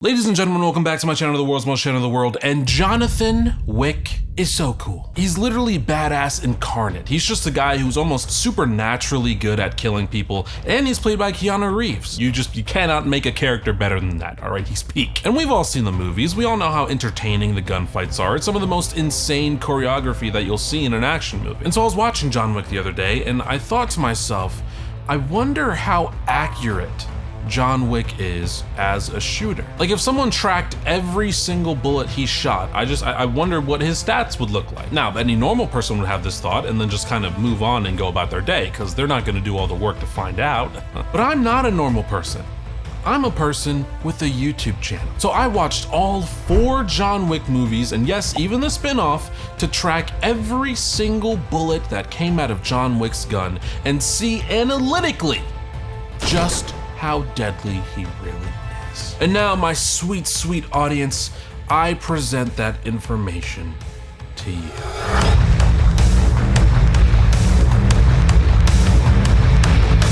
Ladies and gentlemen, welcome back to my channel, the world's most channel in the world, and Jonathan Wick is so cool. He's literally badass incarnate. He's just a guy who's almost supernaturally good at killing people, and he's played by Keanu Reeves. You cannot make a character better than that, all right? He's peak. And we've all seen the movies. We all know how entertaining the gunfights are. It's some of the most insane choreography that you'll see in an action movie. And so I was watching John Wick the other day, and I thought to myself, I wonder how accurate John Wick is as a shooter. Like if someone tracked every single bullet he shot, I wonder what his stats would look like. Now, any normal person would have this thought and then just kind of move on and go about their day because they're not gonna do all the work to find out. But I'm not a normal person. I'm a person with a YouTube channel. So I watched all 4 John Wick movies, and yes, even the spin-off, to track every single bullet that came out of John Wick's gun and see analytically just how deadly he really is. And now, my sweet, sweet audience, I present that information to you.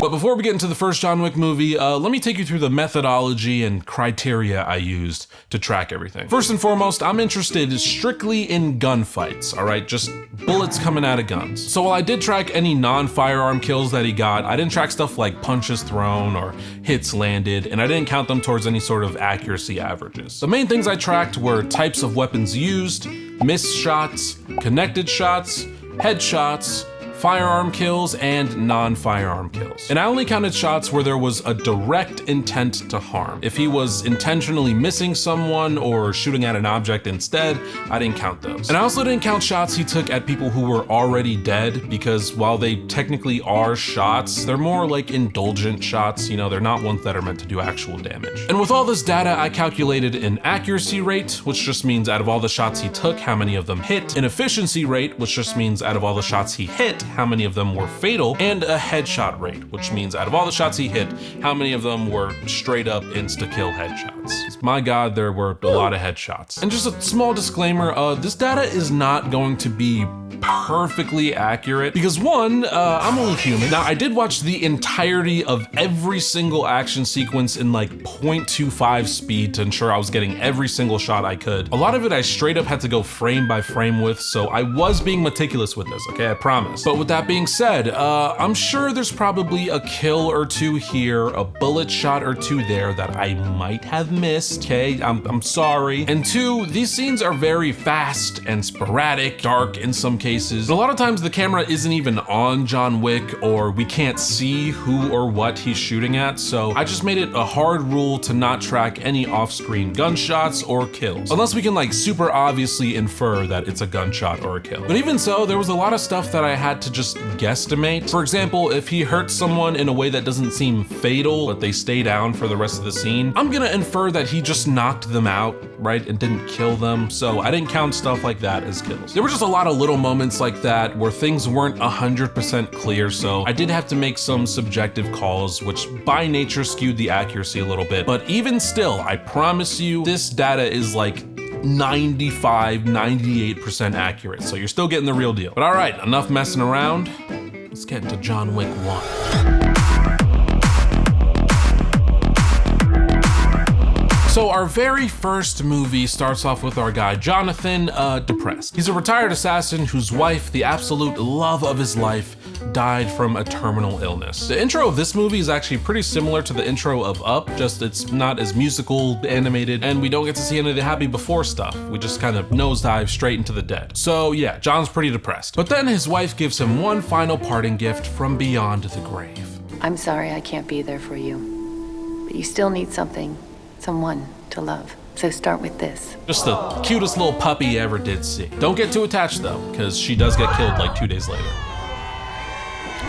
But before we get into the first John Wick movie, let me take you through the methodology and criteria I used to track everything. First and foremost, I'm interested strictly in gunfights, all right? Just bullets coming out of guns. So while I did track any non-firearm kills that he got, I didn't track stuff like punches thrown or hits landed, and I didn't count them towards any sort of accuracy averages. The main things I tracked were types of weapons used, missed shots, connected shots, headshots, firearm kills, and non-firearm kills. And I only counted shots where there was a direct intent to harm. If he was intentionally missing someone or shooting at an object instead, I didn't count those. And I also didn't count shots he took at people who were already dead, because while they technically are shots, they're more like indulgent shots, you know, they're not ones that are meant to do actual damage. And with all this data, I calculated an accuracy rate, which just means out of all the shots he took, how many of them hit, an efficiency rate, which just means out of all the shots he hit, how many of them were fatal, and a headshot rate, which means out of all the shots he hit, how many of them were straight up insta-kill headshots. My God, there were a lot of headshots. And just a small disclaimer, this data is not going to be perfectly accurate because one, I'm only human. Now, I did watch the entirety of every single action sequence in like 0.25 speed to ensure I was getting every single shot I could. A lot of it I straight up had to go frame by frame with, so I was being meticulous with this, okay, I promise. But with that being said, I'm sure there's probably a kill or two here, a bullet shot or two there that I might have missed, okay? I'm sorry. And 2, these scenes are very fast and sporadic, dark in some cases. And a lot of times the camera isn't even on John Wick, or we can't see who or what he's shooting at, so I just made it a hard rule to not track any off-screen gunshots or kills, unless we can like super obviously infer that it's a gunshot or a kill. But even so, there was a lot of stuff that I had to just guesstimate. For example, if he hurts someone in a way that doesn't seem fatal, but they stay down for the rest of the scene, I'm gonna infer that he just knocked them out, right, and didn't kill them, so I didn't count stuff like that as kills. There were just a lot of little moments like that where things weren't 100% clear, so I did have to make some subjective calls, which by nature skewed the accuracy a little bit. But even still, I promise you, this data is like 95, 98% accurate, so you're still getting the real deal. But all right, enough messing around. Let's get into John Wick 1. So our very first movie starts off with our guy, Jonathan, depressed. He's a retired assassin whose wife, the absolute love of his life, died from a terminal illness. The intro of this movie is actually pretty similar to the intro of Up, just it's not as musical, animated, and we don't get to see any of the happy before stuff. We just kind of nosedive straight into the dead. So yeah, John's pretty depressed. But then his wife gives him one final parting gift from beyond the grave. I'm sorry I can't be there for you, but you still need someone to love. So start with this. Just the cutest little puppy you ever did see. Don't get too attached though, because she does get killed like 2 days later.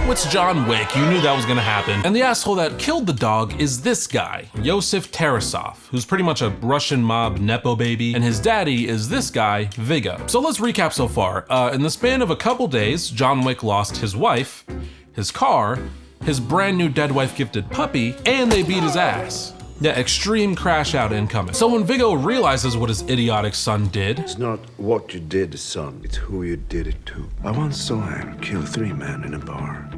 It's John Wick, you knew that was gonna happen. And the asshole that killed the dog is this guy, Yosef Tarasov, who's pretty much a Russian mob nepo baby, and his daddy is this guy, Viggo. So let's recap so far. In the span of a couple days, John Wick lost his wife, his car, his brand new dead wife gifted puppy, and they beat his ass. Yeah, extreme crash out incoming. So when Viggo realizes what his idiotic son did... It's not what you did, son. It's who you did it to. I once saw him kill 3 men in a bar.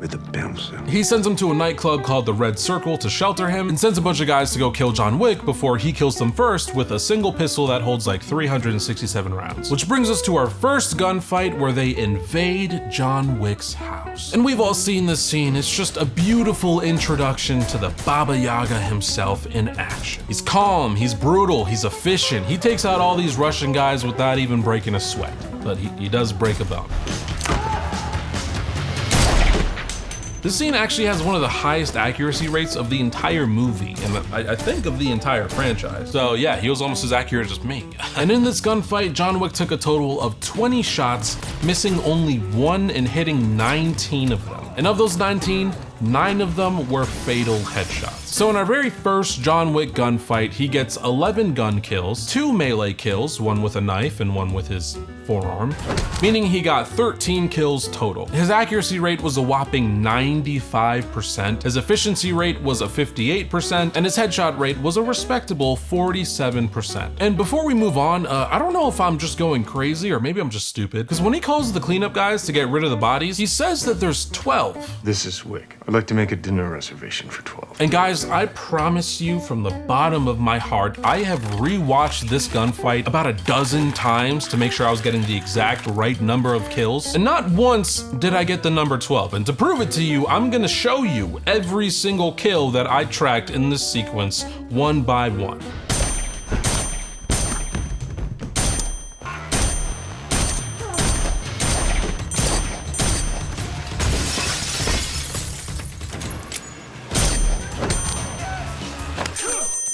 with a pencil. He sends him to a nightclub called the Red Circle to shelter him and sends a bunch of guys to go kill John Wick before he kills them first with a single pistol that holds like 367 rounds. Which brings us to our first gunfight where they invade John Wick's house. And we've all seen this scene. It's just a beautiful introduction to the Baba Yaga himself in action. He's calm, he's brutal, he's efficient. He takes out all these Russian guys without even breaking a sweat. But he does break a bone. This scene actually has one of the highest accuracy rates of the entire movie, and I think of the entire franchise. So yeah, he was almost as accurate as me. And in this gunfight, John Wick took a total of 20 shots, missing only one and hitting 19 of them. And of those 19, 9 of them were fatal headshots. So in our very first John Wick gunfight, he gets 11 gun kills, 2 melee kills, one with a knife and one with his forearm, meaning he got 13 kills total. His accuracy rate was a whopping 95%, his efficiency rate was a 58%, and his headshot rate was a respectable 47%. And before we move on, I don't know if I'm just going crazy or maybe I'm just stupid, because when he calls the cleanup guys to get rid of the bodies, he says that there's 12. This is Wick. I'd like to make a dinner reservation for 12. And guys, I promise you from the bottom of my heart, I have rewatched this gunfight about a dozen times to make sure I was getting the exact right number of kills. And not once did I get the number 12. And to prove it to you, I'm gonna show you every single kill that I tracked in this sequence one by one.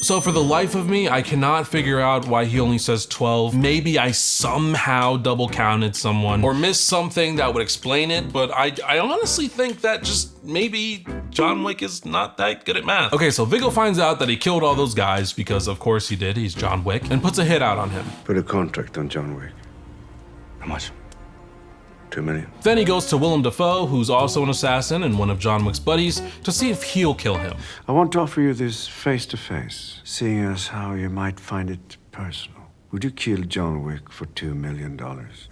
So for the life of me, I cannot figure out why he only says 12. Maybe I somehow double counted someone or missed something that would explain it, but I honestly think that just maybe John Wick is not that good at math. Okay, so Viggo finds out that he killed all those guys because of course he did, he's John Wick, and puts a hit out on him. Put a contract on John Wick. How much? 2 million. Then he goes to Willem Dafoe, who's also an assassin and one of John Wick's buddies, to see if he'll kill him. I want to offer you this face to face, seeing as how you might find it personal. Would you kill John Wick for $2 million?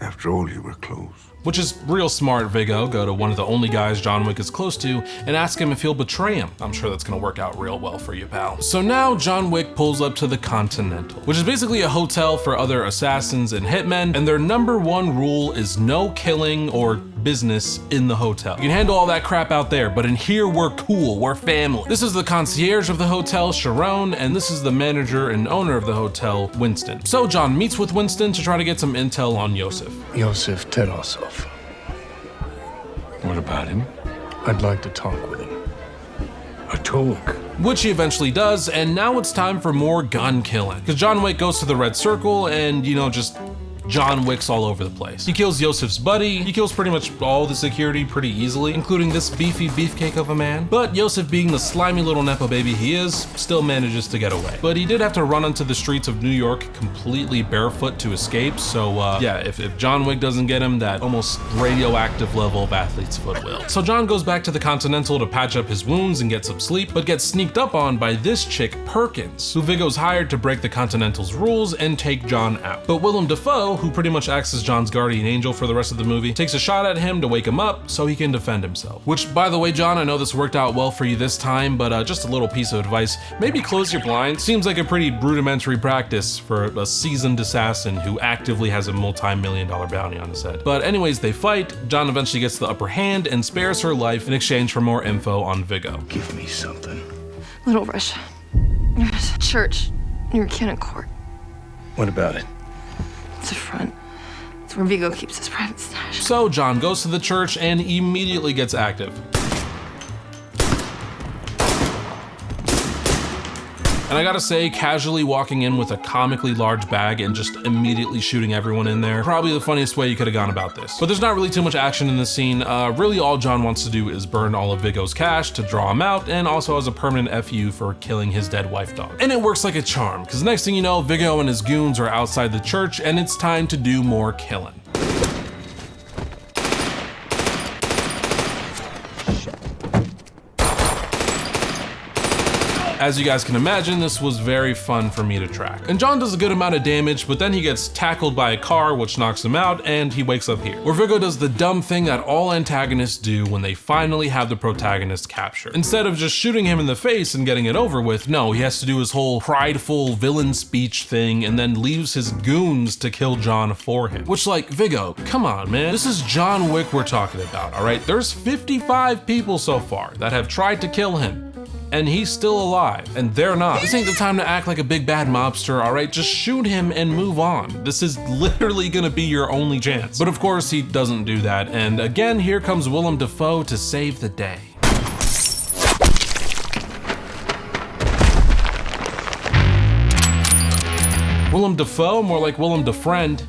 After all, you were close. Which is real smart, Viggo. Go to one of the only guys John Wick is close to and ask him if he'll betray him. I'm sure that's gonna work out real well for you, pal. So now John Wick pulls up to the Continental, which is basically a hotel for other assassins and hitmen, and their #1 rule is no killing or business in the hotel. You can handle all that crap out there, but in here we're cool, we're family. This is the concierge of the hotel, Sharon, and this is the manager and owner of the hotel, Winston. So John meets with Winston to try to get some intel on Yosef. Yosef Terasov. What about him? I'd like to talk with him. A talk? Which he eventually does, and now it's time for more gun killing. Because John Wick goes to the Red Circle and, you know, just John Wick's all over the place. He kills Yosef's buddy, he kills pretty much all the security pretty easily, including this beefy beefcake of a man. But Yosef, being the slimy little Nepo baby he is, still manages to get away. But he did have to run onto the streets of New York completely barefoot to escape, so yeah, if John Wick doesn't get him, that almost radioactive level of athlete's foot will. So John goes back to the Continental to patch up his wounds and get some sleep, but gets sneaked up on by this chick, Perkins, who Viggo's hired to break the Continental's rules and take John out. But Willem Dafoe, who pretty much acts as John's guardian angel for the rest of the movie, takes a shot at him to wake him up so he can defend himself. Which, by the way, John, I know this worked out well for you this time, but just a little piece of advice, maybe close your blinds. Seems like a pretty rudimentary practice for a seasoned assassin who actively has a multi-million-dollar bounty on his head. But anyways, they fight, John eventually gets the upper hand and spares her life in exchange for more info on Viggo. Give me something. Little Russia. There's a church near Cannon Court. What about it? It's a front. It's where Viggo keeps his private stash. So John goes to the church and immediately gets active. And I gotta say, casually walking in with a comically large bag and just immediately shooting everyone in there, probably the funniest way you could have gone about this. But there's not really too much action in this scene. Really all John wants to do is burn all of Viggo's cash to draw him out, and also as a permanent FU for killing his dead wife dog. And it works like a charm, because next thing you know, Viggo and his goons are outside the church, and it's time to do more killing. As you guys can imagine, this was very fun for me to track. And John does a good amount of damage, but then he gets tackled by a car, which knocks him out, and he wakes up here, where Viggo does the dumb thing that all antagonists do when they finally have the protagonist captured. Instead of just shooting him in the face and getting it over with, no, he has to do his whole prideful villain speech thing and then leaves his goons to kill John for him. Which, like, Viggo, come on, man. This is John Wick we're talking about, all right? There's 55 people so far that have tried to kill him, and he's still alive, and they're not. This ain't the time to act like a big bad mobster, all right? Just shoot him and move on. This is literally gonna be your only chance. But of course, he doesn't do that, and again, here comes Willem Dafoe to save the day. Willem Dafoe, more like Willem DeFriend.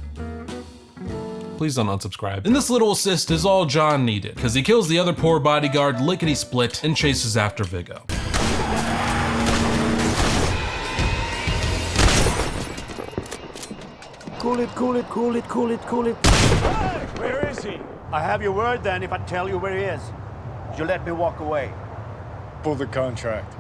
Please don't unsubscribe. And this little assist is all John needed, because he kills the other poor bodyguard lickety-split and chases after Viggo. Cool it, cool it, cool it, cool it, cool it. Hey, where is he? I have your word then if I tell you where he is. You let me walk away. Pull the contract.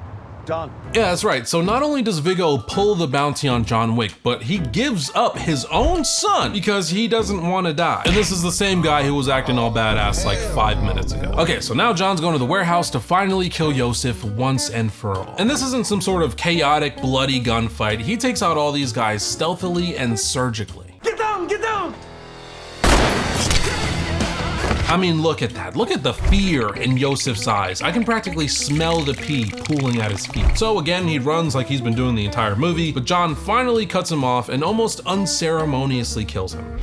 Done. Yeah, that's right. So not only does Viggo pull the bounty on John Wick, but he gives up his own son because he doesn't want to die. And this is the same guy who was acting all badass like 5 minutes ago. Okay, so now John's going to the warehouse to finally kill Yosef once and for all. And this isn't some sort of chaotic, bloody gunfight. He takes out all these guys stealthily and surgically. Get down, get down! I mean, look at that. Look at the fear in Yosef's eyes. I can practically smell the pee pooling at his feet. So again, he runs like he's been doing the entire movie, but John finally cuts him off and almost unceremoniously kills him.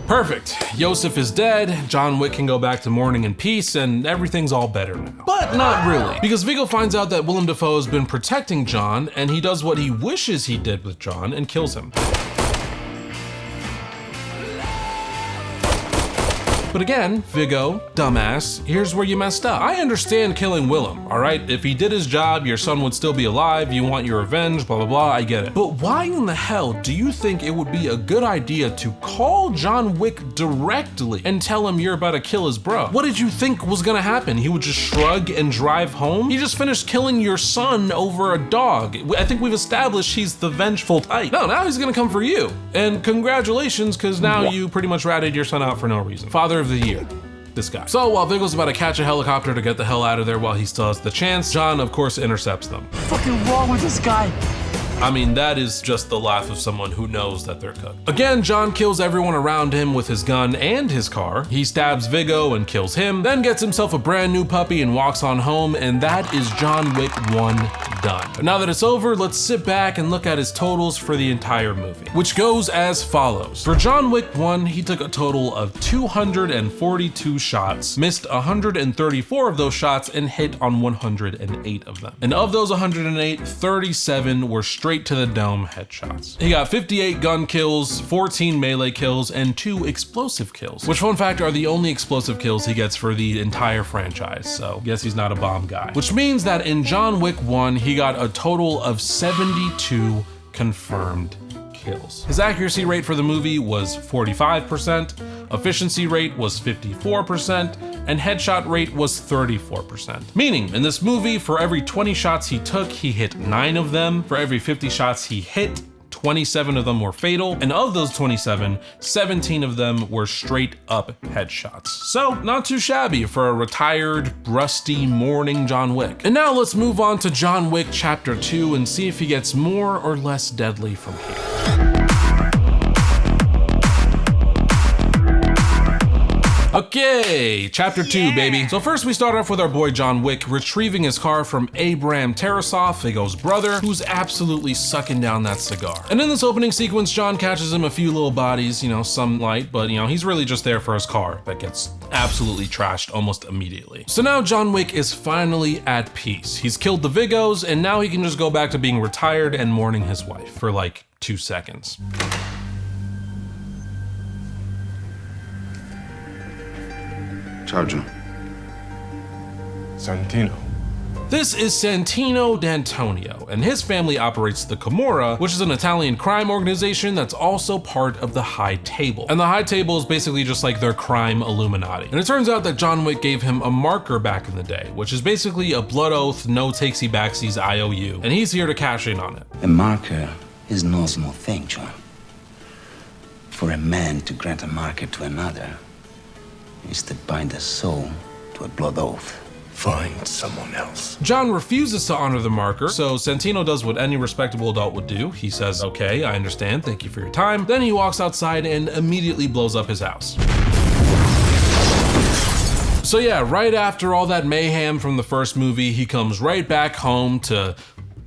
Perfect. Yosef is dead, John Wick can go back to mourning in peace, and everything's all better now. But not really, because Viggo finds out that Willem Dafoe has been protecting John, and he does what he wishes he did with John and kills him. But again, Viggo, dumbass, here's where you messed up. I understand killing Willem, all right? If he did his job, your son would still be alive, you want your revenge, blah, blah, blah, I get it. But why in the hell do you think it would be a good idea to call John Wick directly and tell him you're about to kill his bro? What did you think was gonna happen? He would just shrug and drive home? He just finished killing your son over a dog. I think we've established he's the vengeful type. No, now he's gonna come for you. And congratulations, because now you pretty much ratted your son out for no reason. Father of the year, this guy. So while Viggo's about to catch a helicopter to get the hell out of there while he still has the chance, John of course intercepts them. What's fucking wrong with this guy? I mean, that is just the laugh of someone who knows that they're cooked. Again, John kills everyone around him with his gun and his car. He stabs Viggo and kills him, then gets himself a brand new puppy and walks on home, and that is John Wick 1 done. But now that it's over, let's sit back and look at his totals for the entire movie, which goes as follows. For John Wick 1, he took a total of 242 shots, missed 134 of those shots, and hit on 108 of them. And of those 108, 37 were straight to the dome headshots. He got 58 gun kills, 14 melee kills, and 2 explosive kills, which fun fact are the only explosive kills he gets for the entire franchise, so guess he's not a bomb guy. Which means that in John Wick 1, he got a total of 72 confirmed kills. His accuracy rate for the movie was 45%, efficiency rate was 54%, and headshot rate was 34%. Meaning, in this movie, for every 20 shots he took, he hit 9 of them. For every 50 shots he hit, 27 of them were fatal, and of those 27, 17 of them were straight up headshots. So, not too shabby for a retired, rusty, mourning John Wick. And now let's move on to John Wick Chapter 2 and see if he gets more or less deadly from here. Okay, chapter 2, baby. So first we start off with our boy John Wick retrieving his car from Abram Tarasov, Viggo's brother, who's absolutely sucking down that cigar. And in this opening sequence, John catches him a few little bodies, some light, but he's really just there for his car that gets absolutely trashed almost immediately. So now John Wick is finally at peace. He's killed the Viggos, and now he can just go back to being retired and mourning his wife for like 2 seconds. Ciao, John. Santino. This is Santino D'Antonio, and his family operates the Camorra, which is an Italian crime organization that's also part of the High Table. And the High Table is basically just like their crime Illuminati. And it turns out that John Wick gave him a marker back in the day, which is basically a blood oath, no takesy-backsies IOU, and he's here to cash in on it. A marker is no small thing, John. For a man to grant a marker to another is to bind a soul to a blood oath. Find someone else. John refuses to honor the marker, so Santino does what any respectable adult would do. He says, okay, I understand, thank you for your time. Then he walks outside and immediately blows up his house. So yeah, right after all that mayhem from the first movie, he comes right back home to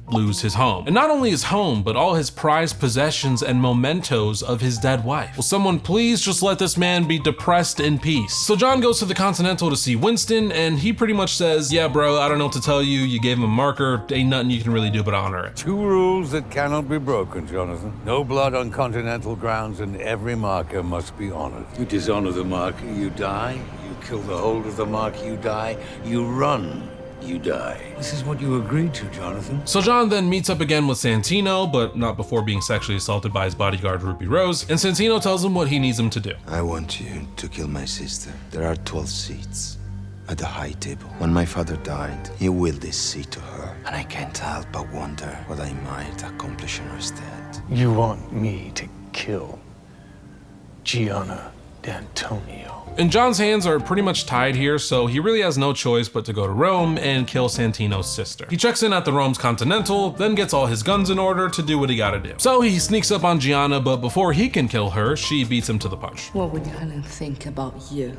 lose his home. And not only his home, but all his prized possessions and mementos of his dead wife. Will someone please just let this man be depressed in peace? So John goes to the Continental to see Winston, and he pretty much says, yeah bro, I don't know what to tell you, you gave him a marker, ain't nothing you can really do but honor it. 2 rules that cannot be broken, Jonathan. No blood on Continental grounds, and every marker must be honored. You dishonor the marker, you die. You kill the holder of the marker, you die. You run, you die. This is what you agreed to, Jonathan. So John then meets up again with Santino, but not before being sexually assaulted by his bodyguard Ruby Rose, and Santino tells him what he needs him to do. I want you to kill my sister. There are 12 seats at the High Table. When my father died, he willed this seat to her, and I can't help but wonder what I might accomplish in her stead. You want me to kill Gianna D'Antonio? And John's hands are pretty much tied here, so he really has no choice but to go to Rome and kill Santino's sister. He checks in at the Rome's Continental, then gets all his guns in order to do what he gotta do. So he sneaks up on Gianna, but before he can kill her, she beats him to the punch. What would Helen think about you?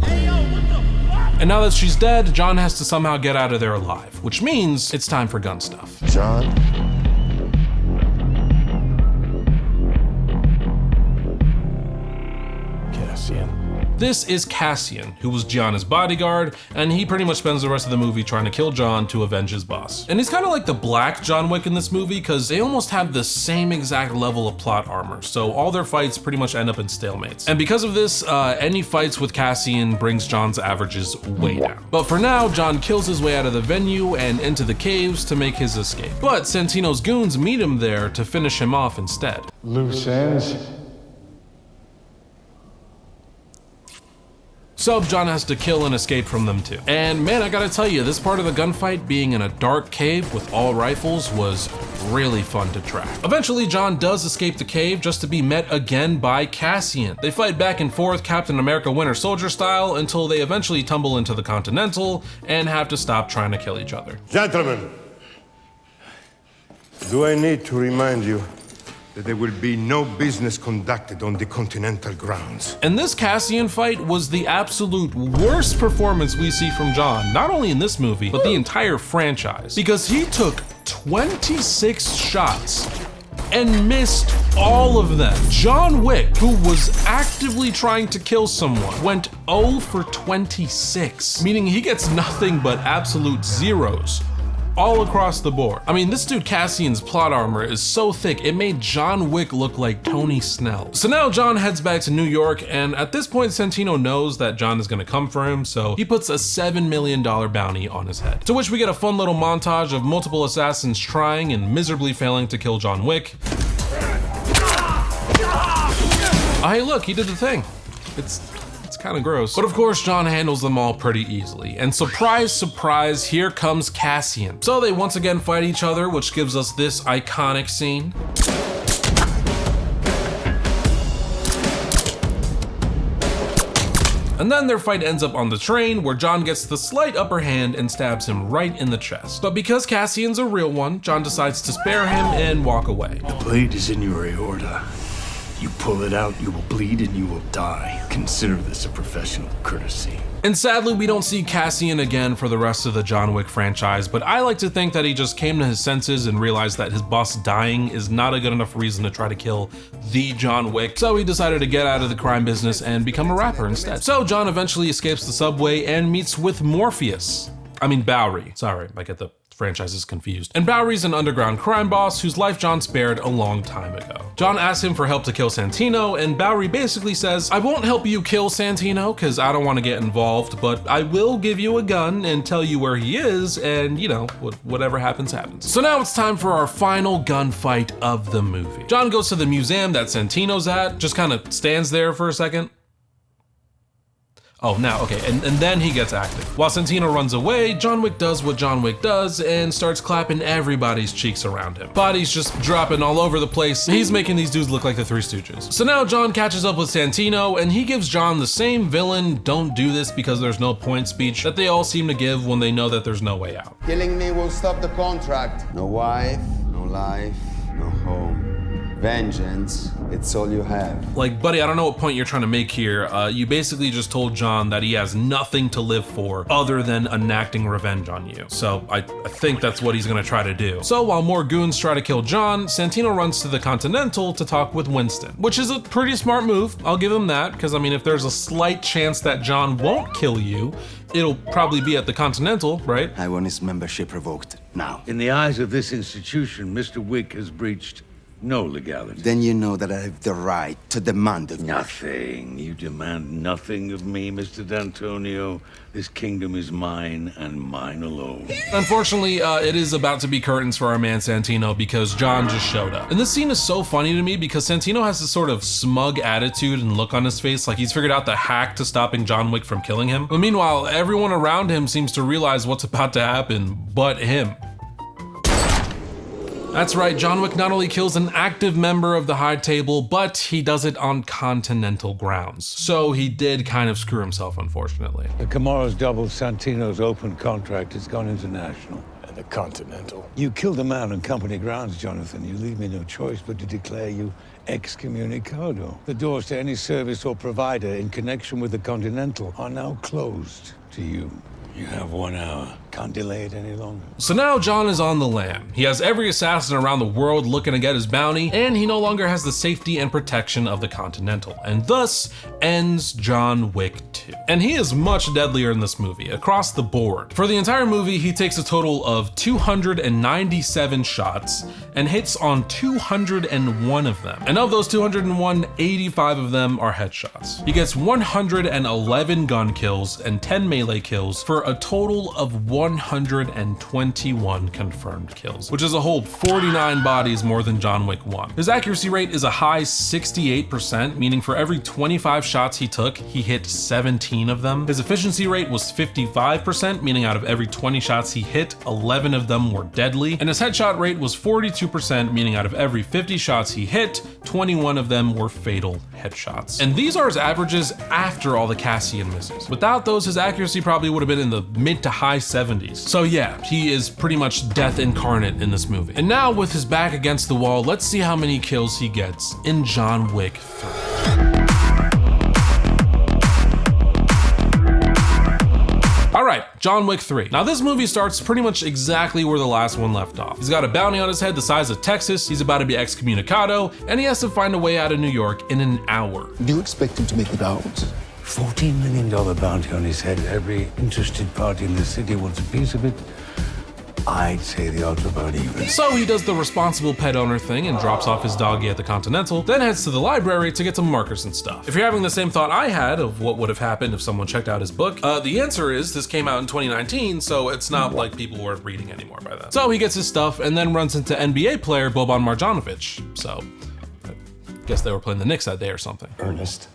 And now that she's dead, John has to somehow get out of there alive, which means it's time for gun stuff. John? This is Cassian, who was Gianna's bodyguard, and he pretty much spends the rest of the movie trying to kill John to avenge his boss. And he's kind of like the black John Wick in this movie, because they almost have the same exact level of plot armor, so all their fights pretty much end up in stalemates. And because of this, any fights with Cassian brings John's averages way down. But for now, John kills his way out of the venue and into the caves to make his escape. But Santino's goons meet him there to finish him off instead. Loose ends. So John has to kill and escape from them too. And man, I gotta tell you, this part of the gunfight, being in a dark cave with all rifles, was really fun to track. Eventually, John does escape the cave just to be met again by Cassian. They fight back and forth Captain America Winter Soldier style until they eventually tumble into the Continental and have to stop trying to kill each other. Gentlemen, do I need to remind you that there will be no business conducted on the Continental grounds? And this Cassian fight was the absolute worst performance we see from John, not only in this movie, but the entire franchise. Because he took 26 shots and missed all of them. John Wick, who was actively trying to kill someone, went 0 for 26, meaning he gets nothing but absolute zeros all across the board. I mean, this dude Cassian's plot armor is so thick, it made John Wick look like Tony Snell. So now John heads back to New York, and at this point, Santino knows that John is gonna come for him, so he puts a $7 million bounty on his head. To which we get a fun little montage of multiple assassins trying and miserably failing to kill John Wick. Oh, hey, look, he did the thing. It's kind of gross. But of course, John handles them all pretty easily. And surprise, surprise, here comes Cassian. So they once again fight each other, which gives us this iconic scene. And then their fight ends up on the train, where John gets the slight upper hand and stabs him right in the chest. But because Cassian's a real one, John decides to spare him and walk away. The blade is in your aorta. You pull it out, you will bleed and you will die. Consider this a professional courtesy. And sadly, we don't see Cassian again for the rest of the John Wick franchise, but I like to think that he just came to his senses and realized that his boss dying is not a good enough reason to try to kill the John Wick, so he decided to get out of the crime business and become a rapper instead. So John eventually escapes the subway and meets with Morpheus. I mean Bowery. Sorry, I get the franchise is confused. And Bowery's an underground crime boss whose life John spared a long time ago. John asks him for help to kill Santino, and Bowery basically says, I won't help you kill Santino because I don't want to get involved, but I will give you a gun and tell you where he is, and you know, whatever happens, happens. So now it's time for our final gunfight of the movie. John goes to the museum that Santino's at, just kind of stands there for a second. Oh, now, okay, and then he gets active. While Santino runs away, John Wick does what John Wick does and starts clapping everybody's cheeks around him. Bodies just dropping all over the place. He's making these dudes look like the Three Stooges. So now John catches up with Santino and he gives John the same villain, don't do this because there's no point speech that they all seem to give when they know that there's no way out. Killing me will stop the contract. No wife, no life, no home. Vengeance, it's all you have. Like, buddy, I don't know what point you're trying to make here. You basically just told John that he has nothing to live for other than enacting revenge on you. So I think that's what he's gonna try to do. So while more goons try to kill John, Santino runs to the Continental to talk with Winston, which is a pretty smart move. I'll give him that, because I mean, if there's a slight chance that John won't kill you, it'll probably be at the Continental, right? I want his membership revoked now. In the eyes of this institution, Mr. Wick has breached no legality. Then you know that I have the right to demand of Nothing. You demand nothing of me, Mr. D'Antonio. This kingdom is mine and mine alone. Unfortunately, it is about to be curtains for our man Santino because John just showed up. And this scene is so funny to me because Santino has this sort of smug attitude and look on his face like he's figured out the hack to stopping John Wick from killing him. But meanwhile, everyone around him seems to realize what's about to happen but him. That's right, John Wick not only kills an active member of the High Table, but he does it on continental grounds. So he did kind of screw himself, unfortunately. The Camaro's doubled Santino's open contract. It's gone international. And the Continental. You killed a man on company grounds, Jonathan. You leave me no choice but to declare you excommunicado. The doors to any service or provider in connection with the Continental are now closed to you. You have 1 hour. Can't delay it any longer. So now John is on the lam. He has every assassin around the world looking to get his bounty, and he no longer has the safety and protection of the Continental, and thus ends John Wick 2. And he is much deadlier in this movie, across the board. For the entire movie, he takes a total of 297 shots and hits on 201 of them. And of those 201, 85 of them are headshots. He gets 111 gun kills and 10 melee kills for a total of 121 confirmed kills, which is a whole 49 bodies more than John Wick 1. His accuracy rate is a high 68%, meaning for every 25 shots he took, he hit 17 of them. His efficiency rate was 55%, meaning out of every 20 shots he hit, 11 of them were deadly. And his headshot rate was 42%, meaning out of every 50 shots he hit, 21 of them were fatal headshots. And these are his averages after all the Cassian misses. Without those, his accuracy probably would have been in the mid to high 70s. So yeah, he is pretty much death incarnate in this movie. And now with his back against the wall, let's see how many kills he gets in John Wick 3. All right, John Wick 3. Now this movie starts pretty much exactly where the last one left off. He's got a bounty on his head the size of Texas, he's about to be excommunicado, and he has to find a way out of New York in an hour. Do you expect him to make it out? $14 million bounty on his head. Every interested party in the city wants a piece of it. I'd say the odds are about even. So he does the responsible pet owner thing and drops off his doggy at the Continental, then heads to the library to get some markers and stuff. If you're having the same thought I had of what would have happened if someone checked out his book, the answer is this came out in 2019, so it's not like people were reading anymore by then. So he gets his stuff and then runs into NBA player Boban Marjanovic. So I guess they were playing the Knicks that day or something. Ernest,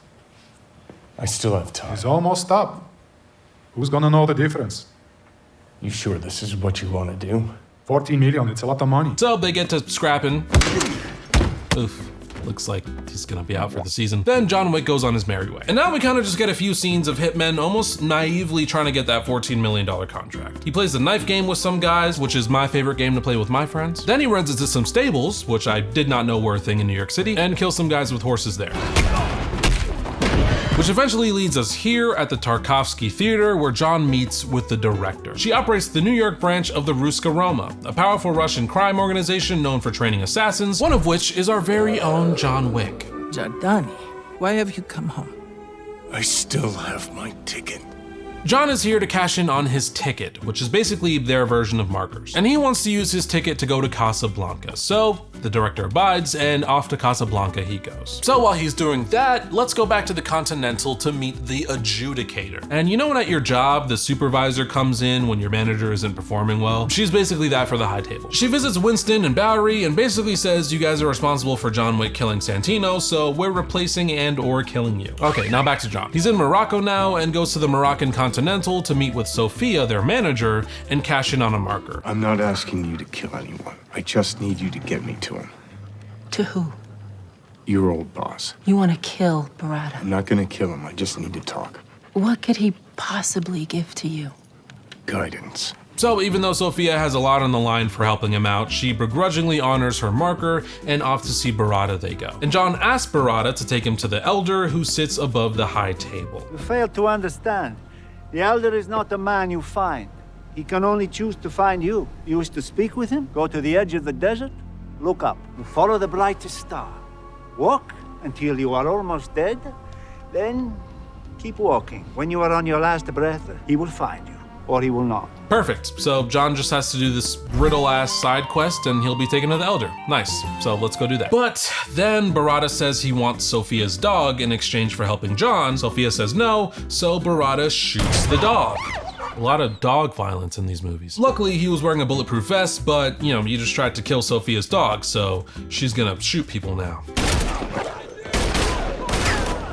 I still have time. It's almost up. Who's gonna know the difference? You sure this is what you want to do? 14 million, it's a lot of money. So they get to scrapping. Oof. Looks like he's gonna be out for the season. Then John Wick goes on his merry way. And now we kind of just get a few scenes of hitmen almost naively trying to get that $14 million contract. He plays the knife game with some guys, which is my favorite game to play with my friends. Then he runs into some stables, which I did not know were a thing in New York City, and kills some guys with horses there. Which eventually leads us here at the Tarkovsky Theater, where John meets with the director. She operates the New York branch of the Ruska Roma, a powerful Russian crime organization known for training assassins, one of which is our very own John Wick. Giordani, why have you come home? I still have my ticket. John is here to cash in on his ticket, which is basically their version of markers. And he wants to use his ticket to go to Casablanca. So the director abides, and off to Casablanca he goes. So while he's doing that, let's go back to the Continental to meet the adjudicator. And you know when at your job, the supervisor comes in when your manager isn't performing well? She's basically that for the high table. She visits Winston and Bowery and basically says, you guys are responsible for John Wick killing Santino, so we're replacing and or killing you. Okay, now back to John. He's in Morocco now and goes to the Moroccan Continental to meet with Sophia, their manager, and cash in on a marker. I'm not asking you to kill anyone. I just need you to get me to him. To who? Your old boss. You want to kill Barada? I'm not gonna kill him. I just need to talk. What could he possibly give to you? Guidance. So even though Sophia has a lot on the line for helping him out, she begrudgingly honors her marker, and off to see Barada they go. And John asks Barada to take him to the elder who sits above the high table. You fail to understand. The elder is not a man you find. He can only choose to find you. You wish to speak with him? Go to the edge of the desert, look up, and follow the brightest star. Walk until you are almost dead, then keep walking. When you are on your last breath, he will find you, or he will not. Perfect. So John just has to do this riddle-ass side quest and he'll be taken to the elder. Nice. So let's go do that. But then Barada says he wants Sophia's dog in exchange for helping John. Sophia says no, so Barada shoots the dog. A lot of dog violence in these movies. Luckily, he was wearing a bulletproof vest, but you know, you just tried to kill Sophia's dog, so she's gonna shoot people now.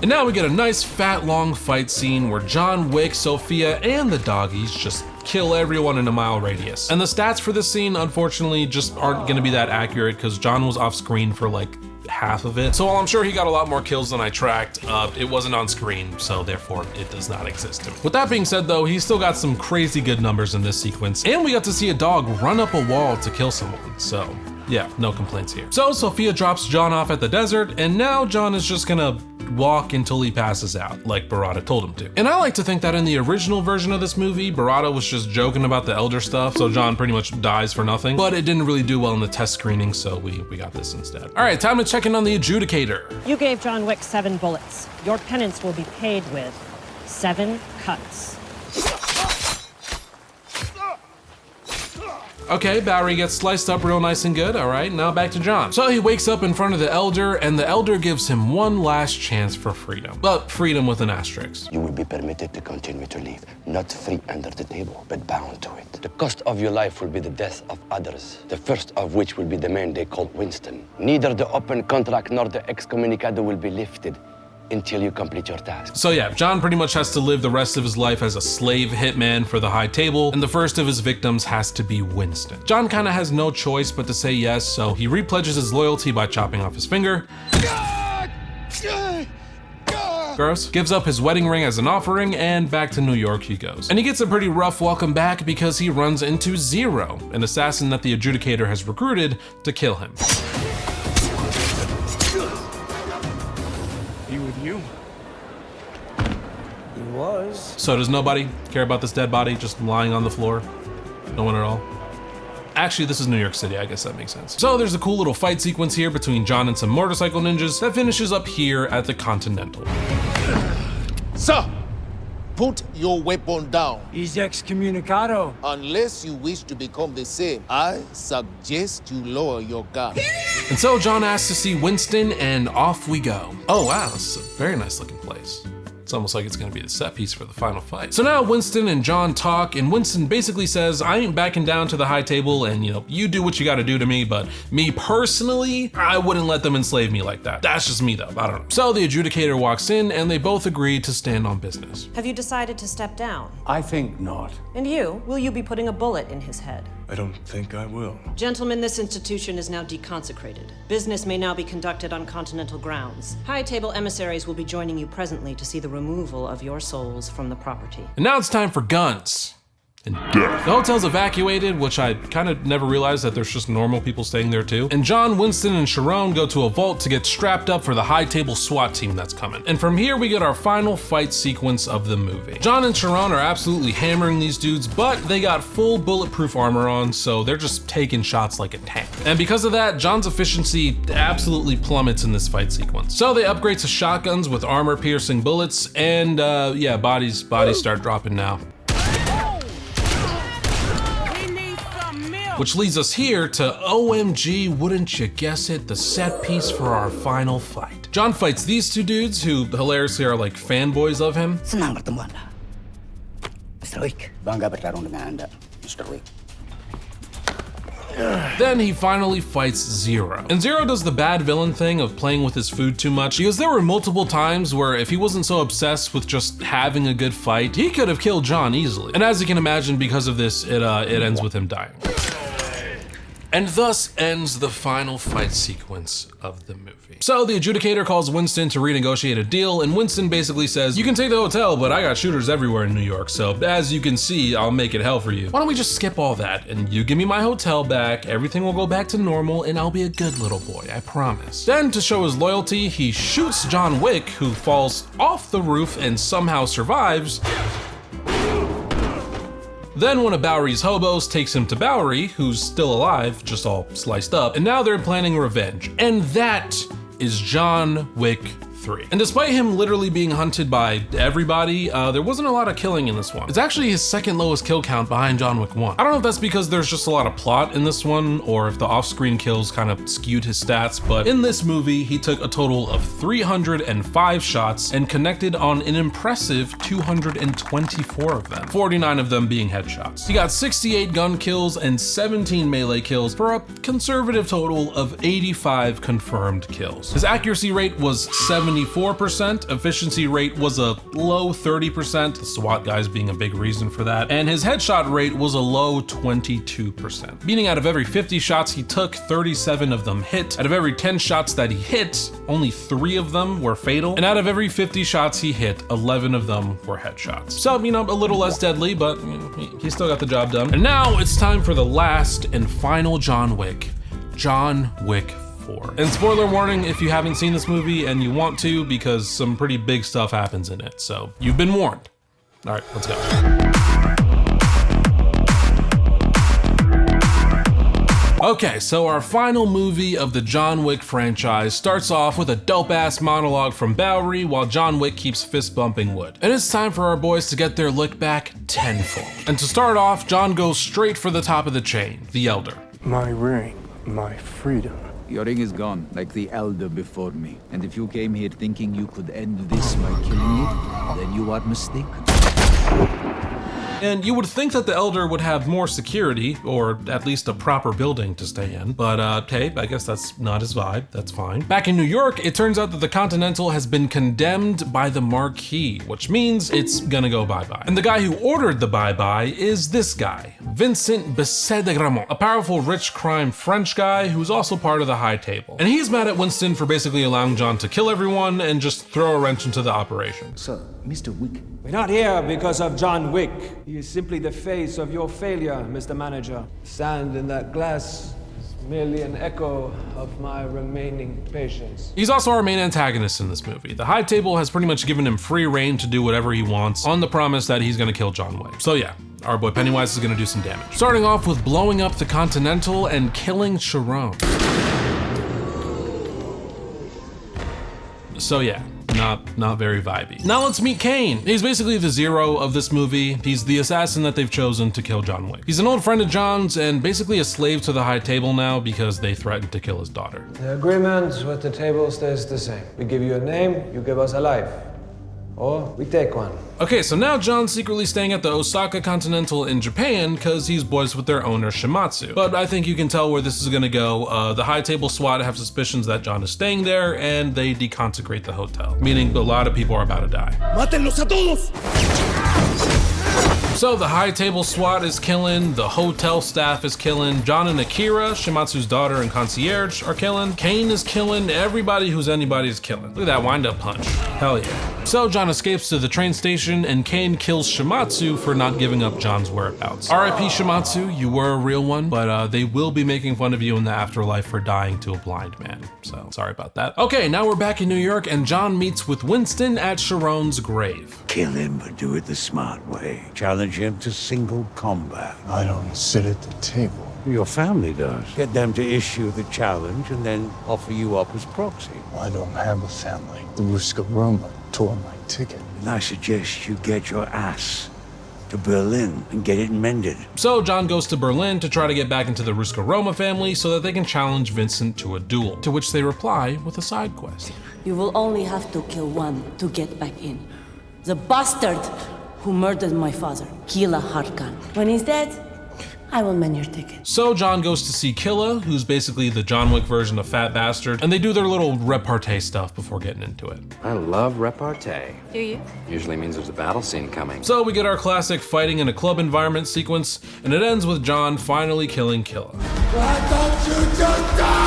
And now we get a nice fat long fight scene where John Wick, Sophia, and the doggies just kill everyone in a mile radius. And the stats for this scene, unfortunately, just aren't gonna be that accurate because John was off screen for like half of it. So while I'm sure he got a lot more kills than I tracked, it wasn't on screen, so therefore it does not exist. With that being said though, he still got some crazy good numbers in this sequence, and we got to see a dog run up a wall to kill someone, so yeah, no complaints here. So Sophia drops John off at the desert, and now John is just gonna walk until he passes out, like Barada told him to. And I like to think that in the original version of this movie, Barada was just joking about the elder stuff, so John pretty much dies for nothing, but it didn't really do well in the test screening, so we got this instead. All right, time to check in on the adjudicator. You gave John Wick 7 bullets. Your penance will be paid with 7 cuts. Okay, Bowery gets sliced up real nice and good. All right, now back to John. So he wakes up in front of the elder, and the elder gives him one last chance for freedom. But freedom with an asterisk. You will be permitted to continue to live, not free under the table, but bound to it. The cost of your life will be the death of others, the first of which will be the man they call Winston. Neither the open contract nor the excommunicado will be lifted until you complete your task. So yeah, John pretty much has to live the rest of his life as a slave hitman for the high table, and the first of his victims has to be Winston. John kind of has no choice but to say yes, so he repledges his loyalty by chopping off his finger. Gross. Gives up his wedding ring as an offering, and back to New York he goes. And he gets a pretty rough welcome back because he runs into Zero, an assassin that the adjudicator has recruited to kill him. You? He was. So does nobody care about this dead body just lying on the floor? No one at all? Actually, this is New York City, I guess that makes sense. So there's a cool little fight sequence here between John and some motorcycle ninjas that finishes up here at the Continental. Sir, put your weapon down. He's excommunicado. Unless you wish to become the same, I suggest you lower your gun. And so John asks to see Winston, and off we go. Oh wow, this is a very nice looking place. It's almost like it's gonna be the set piece for the final fight. So now Winston and John talk, and Winston basically says, I ain't backing down to the high table, and you know, you do what you gotta do to me, but me personally, I wouldn't let them enslave me like that. That's just me though, I don't know. So the adjudicator walks in, and they both agree to stand on business. Have you decided to step down? I think not. And you? Will you be putting a bullet in his head? I don't think I will. Gentlemen, this institution is now deconsecrated. Business may now be conducted on continental grounds. High table emissaries will be joining you presently to see the removal of your souls from the property. And now it's time for guns. and death. The hotel's evacuated, which I kind of never realized that there's just normal people staying there too. And John, Winston, and Sharon go to a vault to get strapped up for the high table SWAT team that's coming. And from here, we get our final fight sequence of the movie. John and Sharon are absolutely hammering these dudes, but they got full bulletproof armor on, so they're just taking shots like a tank. And because of that, John's efficiency absolutely plummets in this fight sequence. So they upgrade to shotguns with armor-piercing bullets, and yeah, bodies start dropping now. Which leads us here to OMG, wouldn't you guess it, the set piece for our final fight. John fights these two dudes who hilariously are like fanboys of him. Senang bertemu Anda. Mr. Wick. Bangga bertarung dengan Anda, Mr. Wick. Then he finally fights Zero. And Zero does the bad villain thing of playing with his food too much, because there were multiple times where if he wasn't so obsessed with just having a good fight, he could have killed John easily. And as you can imagine, because of this, it ends with him dying. And thus ends the final fight sequence of the movie. So the adjudicator calls Winston to renegotiate a deal, and Winston basically says, you can take the hotel, but I got shooters everywhere in New York, so as you can see, I'll make it hell for you. Why don't we just skip all that, and you give me my hotel back, everything will go back to normal, and I'll be a good little boy, I promise. Then, to show his loyalty, he shoots John Wick, who falls off the roof and somehow survives. Then one of Bowery's hobos takes him to Bowery, who's still alive, just all sliced up, and now they're planning revenge. And that is John Wick 3. And despite him literally being hunted by everybody, there wasn't a lot of killing in this one. It's actually his second lowest kill count behind John Wick 1. I don't know if that's because there's just a lot of plot in this one, or if the off-screen kills kind of skewed his stats, but in this movie, he took a total of 305 shots and connected on an impressive 224 of them, 49 of them being headshots. He got 68 gun kills and 17 melee kills for a conservative total of 85 confirmed kills. His accuracy rate was 74%, efficiency rate was a low 30%, the SWAT guys being a big reason for that, and his headshot rate was a low 22%. Meaning out of every 50 shots he took, 37 of them hit. Out of every 10 shots that he hit, only 3 of them were fatal. And out of every 50 shots he hit, 11 of them were headshots. So, you know, a little less deadly, but he still got the job done. And now it's time for the last and final John Wick, John Wick 4. And spoiler warning if you haven't seen this movie and you want to, because some pretty big stuff happens in it. So you've been warned. All right, let's go. Okay, so our final movie of the John Wick franchise starts off with a dope-ass monologue from Bowery while John Wick keeps fist-bumping wood. And it's time for our boys to get their lick back tenfold. And to start off, John goes straight for the top of the chain, the Elder. My ring, my freedom. Your ring is gone, like the Elder before me. And if you came here thinking you could end this by killing it, then you are mistaken. And you would think that the Elder would have more security, or at least a proper building to stay in, but hey, I guess that's not his vibe, that's fine. Back in New York, it turns out that the Continental has been condemned by the Marquis, which means it's gonna go bye-bye. And the guy who ordered the bye-bye is this guy, Vincent Bisset de Gramont, a powerful rich crime French guy who's also part of the High Table. And he's mad at Winston for basically allowing John to kill everyone and just throw a wrench into the operation. So, Mr. Wick. We're not here because of John Wick. He is simply the face of your failure, Mr. Manager. Sand in that glass is merely an echo of my remaining patience. He's also our main antagonist in this movie. The High Table has pretty much given him free reign to do whatever he wants on the promise that he's gonna kill John Wick. So yeah, our boy Pennywise is gonna do some damage. Starting off with blowing up the Continental and killing Sharon. So yeah, not very vibey. Now let's meet Kane. He's basically the Zero of this movie. He's the assassin that they've chosen to kill John Wick. He's an old friend of John's and basically a slave to the High Table now because they threatened to kill his daughter. The agreement with the table stays the same. We give you a name, you give us a life. Or we take one. Okay, so now John's secretly staying at the Osaka Continental in Japan because he's boys with their owner Shimatsu. But I think you can tell where this is gonna go. The High Table SWAT have suspicions that John is staying there and they deconsecrate the hotel, meaning a lot of people are about to die. ¡Mátenlos a todos! So the High Table SWAT is killing, the hotel staff is killing, John and Akira, Shimatsu's daughter and concierge, are killing, Kane is killing, everybody who's anybody is killing. Look at that wind-up punch. Hell yeah. So John escapes to the train station and Kane kills Shimatsu for not giving up John's whereabouts. R.I.P. Shimatsu, you were a real one, but they will be making fun of you in the afterlife for dying to a blind man. So sorry about that. Okay, now we're back in New York and John meets with Winston at Sharon's grave. Kill him, but do it the smart way. Challenge him to single combat. I don't sit at the table. Your family does. Get them to issue the challenge and then offer you up as proxy. I don't have a family. The Roma tore my ticket. And I suggest you get your ass to Berlin and get it mended. So John goes to Berlin to try to get back into the Roma family so that they can challenge Vincent to a duel, to which they reply with a side quest. You will only have to kill one to get back in. The bastard who murdered my father, Kila Harkan. When he's dead, I will mend your ticket. So John goes to see Killa, who's basically the John Wick version of Fat Bastard, and they do their little repartee stuff before getting into it. I love repartee. Do you? Usually means there's a battle scene coming. So we get our classic fighting in a club environment sequence, and it ends with John finally killing Killa. Why don't you just die?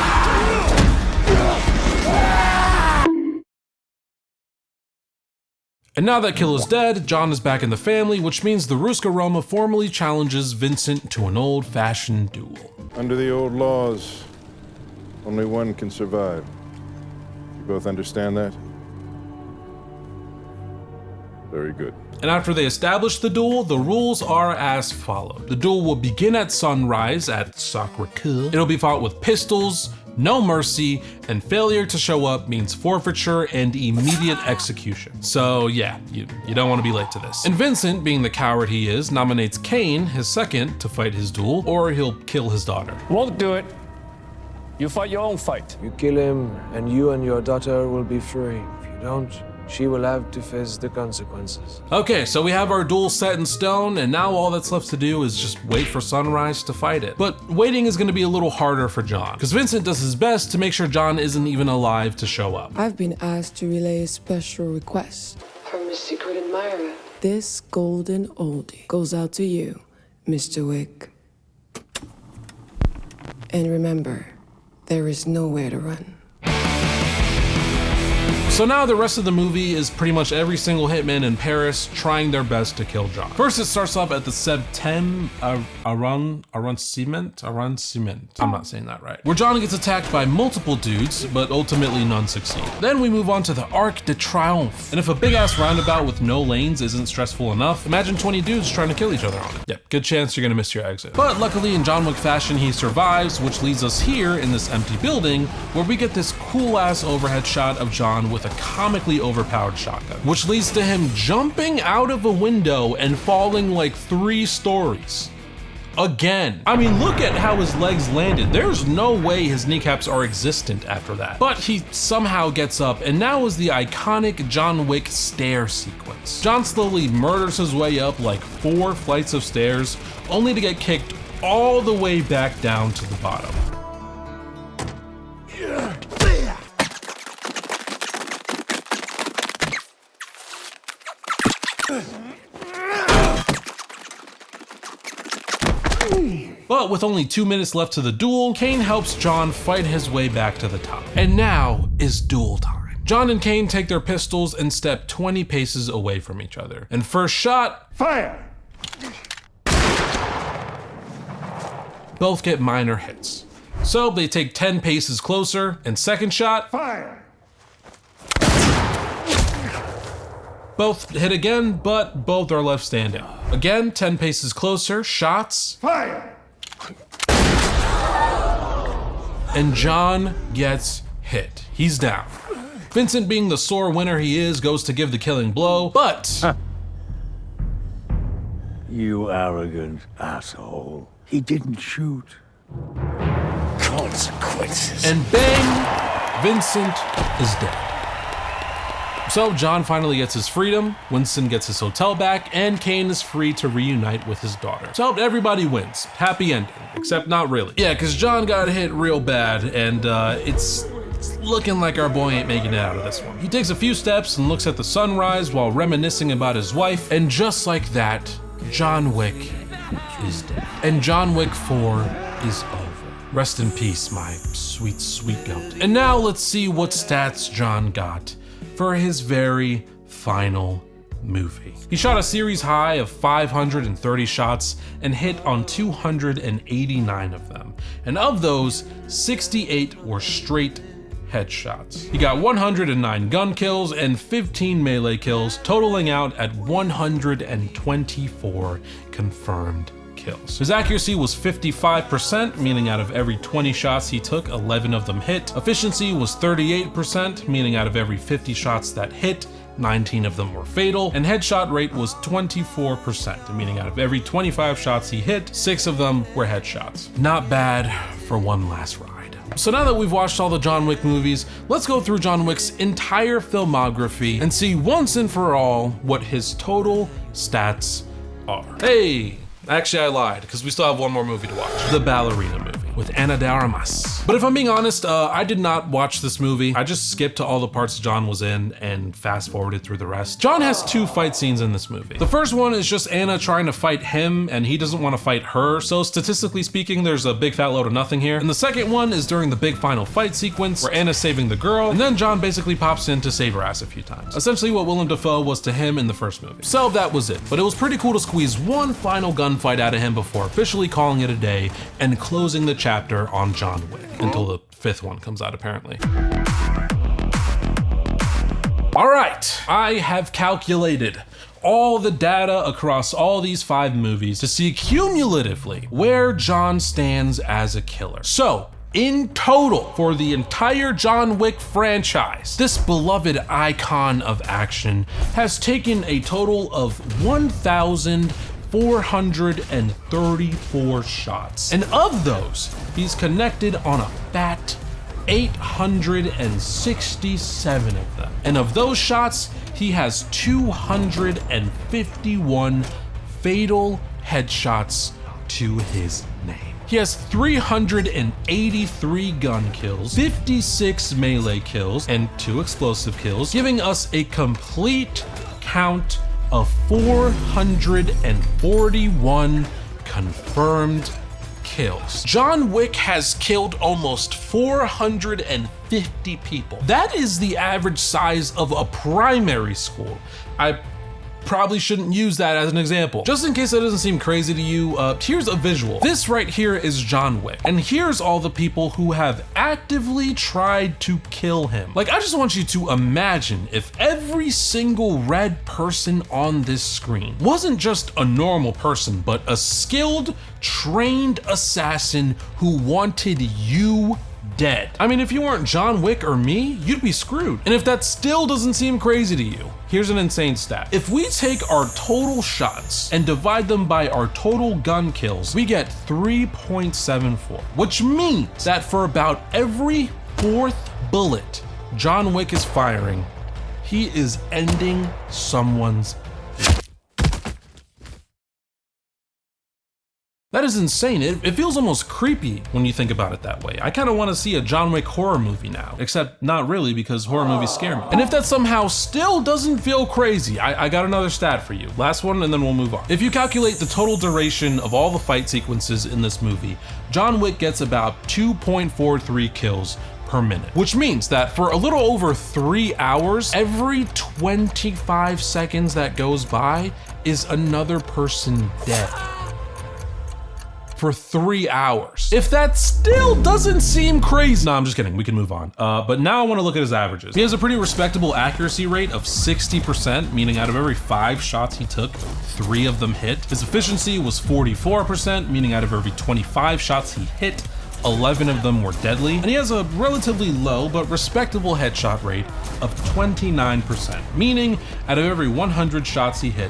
And now that Killa's dead, John is back in the family, which means the Roma formally challenges Vincent to an old-fashioned duel. Under the old laws, only one can survive. You both understand that? Very good. And after they establish the duel, the rules are as follows. The duel will begin at sunrise at Sacré-Cœur. It'll be fought with pistols, no mercy, and failure to show up means forfeiture and immediate execution. So yeah, you don't want to be late to this. And Vincent, being the coward he is, nominates Kane, his second, to fight his duel, or he'll kill his daughter. Won't do it. You fight your own fight. You kill him, and you and your daughter will be free. If you don't, she will have to face the consequences. Okay, so we have our duel set in stone, and now all that's left to do is just wait for sunrise to fight it. But waiting is gonna be a little harder for John, because Vincent does his best to make sure John isn't even alive to show up. I've been asked to relay a special request. From a secret admirer. This golden oldie goes out to you, Mr. Wick. And remember, there is nowhere to run. So now the rest of the movie is pretty much every single hitman in Paris trying their best to kill John. First, it starts off at the Septem Arrondissement. I'm not saying that right. Where John gets attacked by multiple dudes, but ultimately none succeed. Then we move on to the Arc de Triomphe. And if a big ass roundabout with no lanes isn't stressful enough, imagine 20 dudes trying to kill each other on it. Yep, good chance you're gonna miss your exit. But luckily in John Wick fashion, he survives, which leads us here in this empty building where we get this cool ass overhead shot of John with a comically overpowered shotgun, which leads to him jumping out of a window and falling like 3 stories. Again. I mean, look at how his legs landed. There's no way his kneecaps are existent after that. But he somehow gets up, and now is the iconic John Wick stair sequence. John slowly murders his way up like 4 flights of stairs, only to get kicked all the way back down to the bottom. But with only 2 minutes left to the duel, Kane helps John fight his way back to the top. And now is duel time. John and Kane take their pistols and step 20 paces away from each other. And first shot, fire! Both get minor hits. So they take 10 paces closer, and second shot, fire! Both hit again, but both are left standing. Again, 10 paces closer, shots, fire! And John gets hit. He's down. Vincent, being the sore winner he is, goes to give the killing blow, but... You arrogant asshole. He didn't shoot. Consequences. And bang, Vincent is dead. So John finally gets his freedom, Winston gets his hotel back, and Kane is free to reunite with his daughter. So everybody wins. Happy ending, except not really. Yeah, because John got hit real bad, and it's looking like our boy ain't making it out of this one. He takes a few steps and looks at the sunrise while reminiscing about his wife, and just like that, John Wick is dead. And John Wick 4 is over. Rest in peace, my sweet, sweet goat. And now let's see what stats John got for his very final movie. He shot a series high of 530 shots and hit on 289 of them. And of those, 68 were straight headshots. He got 109 gun kills and 15 melee kills, totaling out at 124 confirmed kills. His accuracy was 55%, meaning out of every 20 shots he took, 11 of them hit. Efficiency was 38%, meaning out of every 50 shots that hit, 19 of them were fatal, and headshot rate was 24%, meaning out of every 25 shots he hit, 6 of them were headshots. Not bad for one last ride. So now that we've watched all the John Wick movies, let's go through John Wick's entire filmography and see once and for all what his total stats are. Hey! Actually, I lied, because we still have one more movie to watch. The Ballerina movie with Ana de Armas. But if I'm being honest, I did not watch this movie. I just skipped to all the parts John was in and fast forwarded through the rest. John has 2 fight scenes in this movie. The first one is just Anna trying to fight him and he doesn't want to fight her. So statistically speaking, there's a big fat load of nothing here. And the second one is during the big final fight sequence where Anna's saving the girl and then John basically pops in to save her ass a few times. Essentially what Willem Dafoe was to him in the first movie. So that was it. But it was pretty cool to squeeze one final gunfight out of him before officially calling it a day and closing the chapter on John Wick until the 5th one comes out apparently. All right, I have calculated all the data across all these 5 movies to see cumulatively where John stands as a killer. So, in total, for the entire John Wick franchise, this beloved icon of action has taken a total of 1,434 shots. And of those, he's connected on a fat 867 of them. And of those shots, he has 251 fatal headshots to his name. He has 383 gun kills, 56 melee kills, and 2 explosive kills, giving us a complete count of 441 confirmed kills. John Wick has killed almost 450 people. That is the average size of a primary school. I probably shouldn't use that as an example. Just in case that doesn't seem crazy to you, here's a visual. This right here is John Wick, and here's all the people who have actively tried to kill him. Like, I just want you to imagine if every single red person on this screen wasn't just a normal person, but a skilled, trained assassin who wanted you dead. I mean, if you weren't John Wick or me, you'd be screwed. And if that still doesn't seem crazy to you, here's an insane stat. If we take our total shots and divide them by our total gun kills, we get 3.74, which means that for about every 4th bullet John Wick is firing, he is ending someone's life. That is insane. It feels almost creepy when you think about it that way. I kind of want to see a John Wick horror movie now, except not really because horror movies scare me. And if that somehow still doesn't feel crazy, I got another stat for you. Last one and then we'll move on. If you calculate the total duration of all the fight sequences in this movie, John Wick gets about 2.43 kills per minute, which means that for a little over 3 hours, every 25 seconds that goes by is another person dead. For 3 hours. If that still doesn't seem crazy, no, I'm just kidding, we can move on. But now I wanna look at his averages. He has a pretty respectable accuracy rate of 60%, meaning out of every 5 shots he took, 3 of them hit. His efficiency was 44%, meaning out of every 25 shots he hit, 11 of them were deadly. And he has a relatively low but respectable headshot rate of 29%, meaning out of every 100 shots he hit,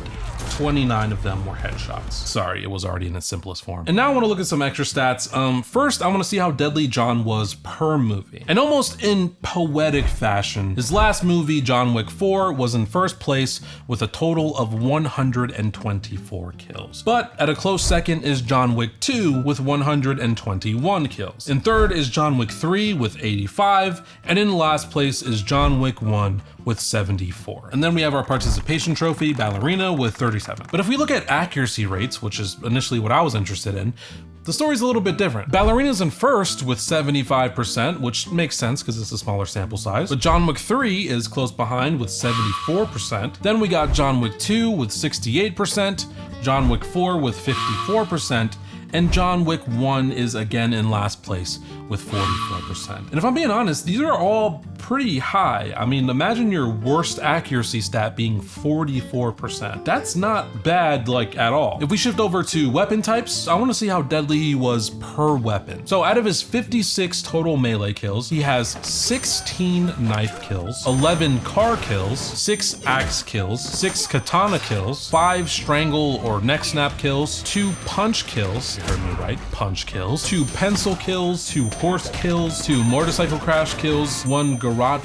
29 of them were headshots. Sorry, it was already in its simplest form. And now I want to look at some extra stats. First, I want to see how deadly John was per movie. And almost in poetic fashion, his last movie, John Wick 4, was in first place with a total of 124 kills. But at a close second is John Wick 2 with 121 kills. In third is John Wick 3 with 85, and in last place is John Wick 1 with 74. And then we have our participation trophy, Ballerina, with 37. But if we look at accuracy rates, which is initially what I was interested in, the story's a little bit different. Ballerina's in first with 75%, which makes sense because it's a smaller sample size. But John Wick 3 is close behind with 74%. Then we got John Wick 2 with 68%, John Wick 4 with 54%, and John Wick 1 is again in last place with 44%. And if I'm being honest, these are all pretty high. I mean, imagine your worst accuracy stat being 44%. That's not bad, like, at all. If we shift over to weapon types, I wanna see how deadly he was per weapon. So out of his 56 total melee kills, he has 16 knife kills, 11 car kills, 6 axe kills, 6 katana kills, 5 strangle or neck snap kills, 2 punch kills, you heard me right, punch kills, 2 pencil kills, 2 horse kills, 2 motorcycle crash kills, 1 garrote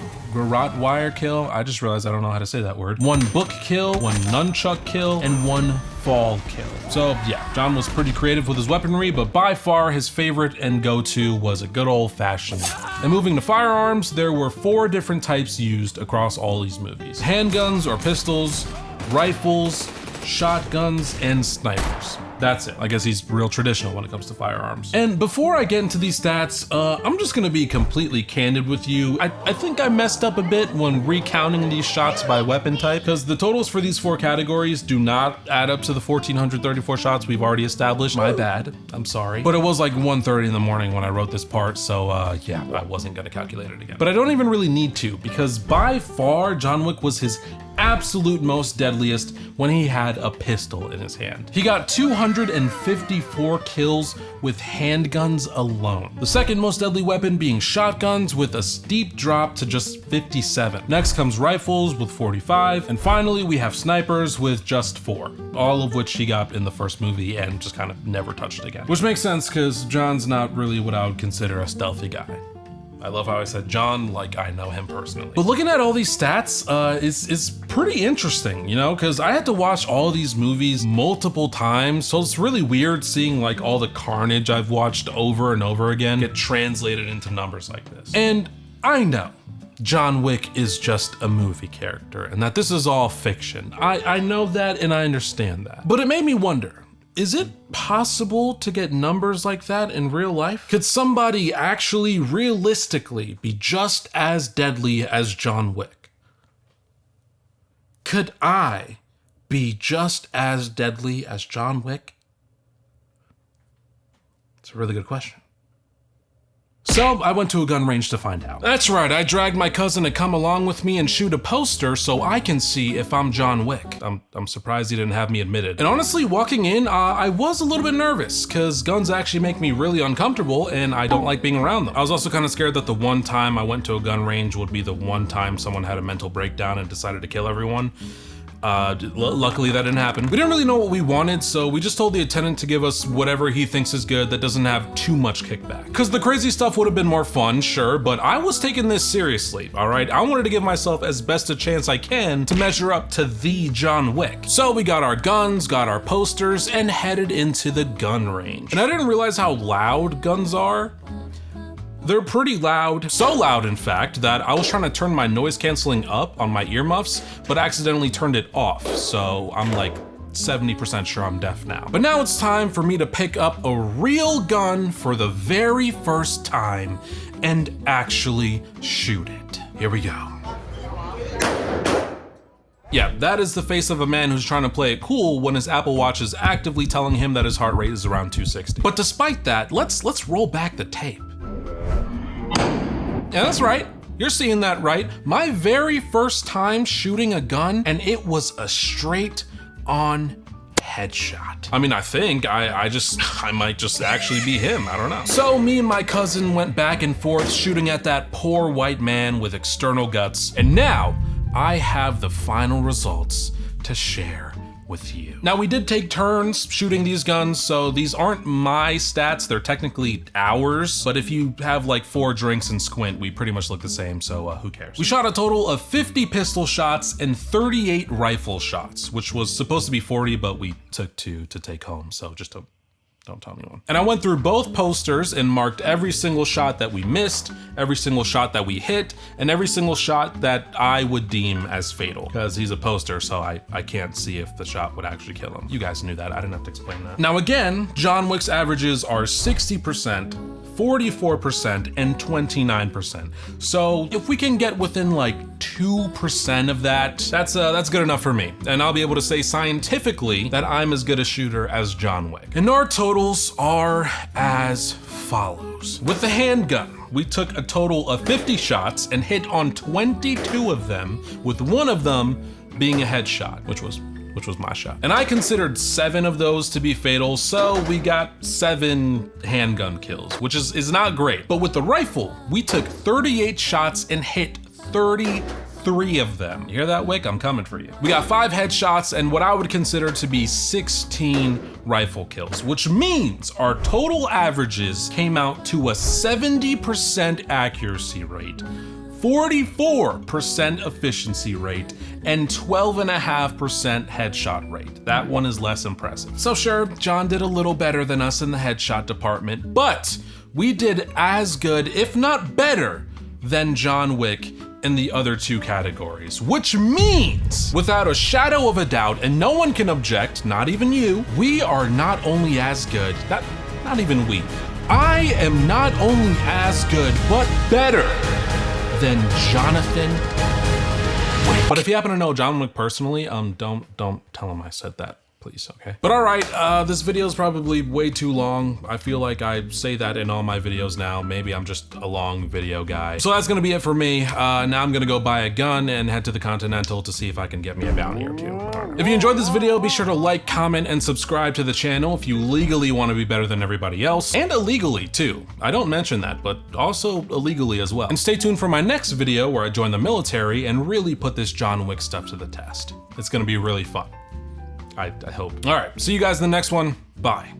wire kill. I just realized I don't know how to say that word. 1 book kill, 1 nunchuck kill, and 1 fall kill. So yeah, John was pretty creative with his weaponry, but by far his favorite and go-to was a good old-fashioned. And moving to firearms, there were 4 different types used across all these movies. Handguns or pistols, rifles, shotguns, and snipers. That's it. I guess he's real traditional when it comes to firearms. And before I get into these stats, I'm just gonna be completely candid with you. I think I messed up a bit when recounting these shots by weapon type, because the totals for these 4 categories do not add up to the 1,434 shots we've already established. My bad, I'm sorry. But it was like 1:30 in the morning when I wrote this part, so yeah, I wasn't gonna calculate it again. But I don't even really need to, because by far, John Wick was his absolute most deadliest when he had a pistol in his hand. He got 254 kills with handguns alone. The second most deadly weapon being shotguns with a steep drop to just 57. Next comes rifles with 45, and finally we have snipers with just 4, all of which he got in the first movie and just kind of never touched again. Which makes sense because John's not really what I would consider a stealthy guy. I love how I said John like I know him personally. But looking at all these stats is pretty interesting, you know, because I had to watch all these movies multiple times, so it's really weird seeing like all the carnage I've watched over and over again get translated into numbers like this. And I know John Wick is just a movie character and that this is all fiction. I know that and I understand that. But it made me wonder, is it possible to get numbers like that in real life? Could somebody actually realistically be just as deadly as John Wick? Could I be just as deadly as John Wick? It's a really good question. So I went to a gun range to find out. That's right, I dragged my cousin to come along with me and shoot a poster so I can see if I'm John Wick. I'm surprised he didn't have me admitted. And honestly, walking in, I was a little bit nervous because guns actually make me really uncomfortable and I don't like being around them. I was also kind of scared that the one time I went to a gun range would be the one time someone had a mental breakdown and decided to kill everyone. Luckily that didn't happen. We didn't really know what we wanted, so we just told the attendant to give us whatever he thinks is good that doesn't have too much kickback. Cause the crazy stuff would have been more fun, sure, but I was taking this seriously, all right? I wanted to give myself as best a chance I can to measure up to the John Wick. So we got our guns, got our posters, and headed into the gun range. And I didn't realize how loud guns are. They're pretty loud, so loud in fact that I was trying to turn my noise canceling up on my earmuffs, but accidentally turned it off, so I'm like 70% sure I'm deaf now. But now it's time for me to pick up a real gun for the very first time and actually shoot it. Here we go. Yeah, that is the face of a man who's trying to play it cool when his Apple Watch is actively telling him that his heart rate is around 260. But despite that, let's roll back the tape. Yeah, that's right. You're seeing that right. My very first time shooting a gun, and it was a straight on headshot. I mean, I think I might just actually be him. I don't know. So me and my cousin went back and forth shooting at that poor white man with external guts. And now I have the final results to share with you. Now we did take turns shooting these guns, so these aren't my stats, they're technically ours, but if you have like 4 drinks and squint, we pretty much look the same, so who cares? We shot a total of 50 pistol shots and 38 rifle shots, which was supposed to be 40, but we took 2 to take home, so just a Don't tell anyone. And I went through both posters and marked every single shot that we missed, every single shot that we hit, and every single shot that I would deem as fatal. Because he's a poster, so I can't see if the shot would actually kill him. You guys knew that, I didn't have to explain that. Now again, John Wick's averages are 60%, 44%, and 29%. So if we can get within like 2% of that, that's good enough for me. And I'll be able to say scientifically that I'm as good a shooter as John Wick. And our totals are as follows. With the handgun, we took a total of 50 shots and hit on 22 of them, with one of them being a headshot, which was my shot. And I considered 7 of those to be fatal, so we got 7 handgun kills, which is not great. But with the rifle, we took 38 shots and hit 33 of them. You hear that, Wick? I'm coming for you. We got 5 headshots and what I would consider to be 16 rifle kills, which means our total averages came out to a 70% accuracy rate, 44% efficiency rate, and 12.5% headshot rate. That one is less impressive. So sure, John did a little better than us in the headshot department, but we did as good, if not better, than John Wick in the other 2 categories, which means, without a shadow of a doubt, and no one can object, not even you, we are not only as good, not even we, I am not only as good, but better than Jonathan Wick. But if you happen to know John Wick personally, don't tell him I said that, please, okay? But all right, this video is probably way too long. I feel like I say that in all my videos now. Maybe I'm just a long video guy. So that's gonna be it for me. Now I'm gonna go buy a gun and head to the Continental to see if I can get me a bounty or 2. If you enjoyed this video, be sure to like, comment, and subscribe to the channel if you legally want to be better than everybody else, and illegally too. I don't mention that, but also illegally as well. And stay tuned for my next video where I join the military and really put this John Wick stuff to the test. It's gonna be really fun. I hope. All right, see you guys in the next one. Bye.